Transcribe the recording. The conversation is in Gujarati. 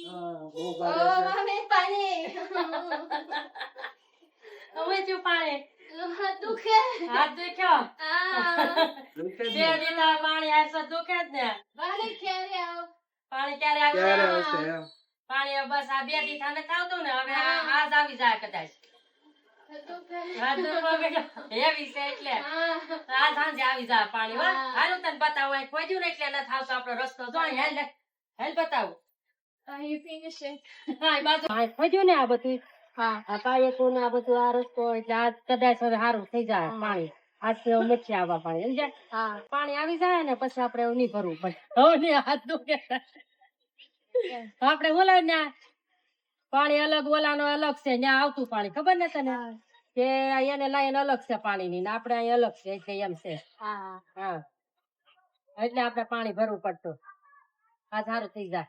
બહુ ઓ ભારે છે. મમ્મી પાણી હવે જો પાણી દુખે હાથ દેખ્યો દુખે જ બે ને. દીના પાણી આસો દુખે જ ને પાણી ક્યારે આવ પાણી ક્યારે ક્યારે આવશે આવશે એમ? પાણી હવે બસ આ બે દી થાને આવતું ને હવે આજ આવી જાય કદાચ દુખે આજ હેવી છે એટલે આ સાંજે આવી જાય પાણી હો હાલું તને બતાવો અહીં ખોજ્યું ને એટલે નથી આવતો આપણો રસ્તો જો અહીં હેલ હેલ બતાવું અહીં ફિનિશ હા એ બાજુ અહીં ખોજ્યું ને આ બધું હા આ કાયકો ને આ બધું આ રસ્તો એટલે આજ કદાચ હવે સારું થઈ જાય પાણી આજથી હવે નથી આવવા પાણી સમજ્યા હા પાણી આવી જાય ને પછી આપણે એવું નહીં ભરવું પડે હવે નહીં હાથ દુખે આપણે ઓલા ને પાણી અલગ ઓલાનો અલગ છે ત્યાં આવતું પાણી ખબર ને તને કે એને લાઈન અલગ છે પાણીની ને આપણે અહીં અલગ છે એટલે એમ છે હા હા એટલે આપણે પાણી ભરવું પડતું આ સારું થઈ જાય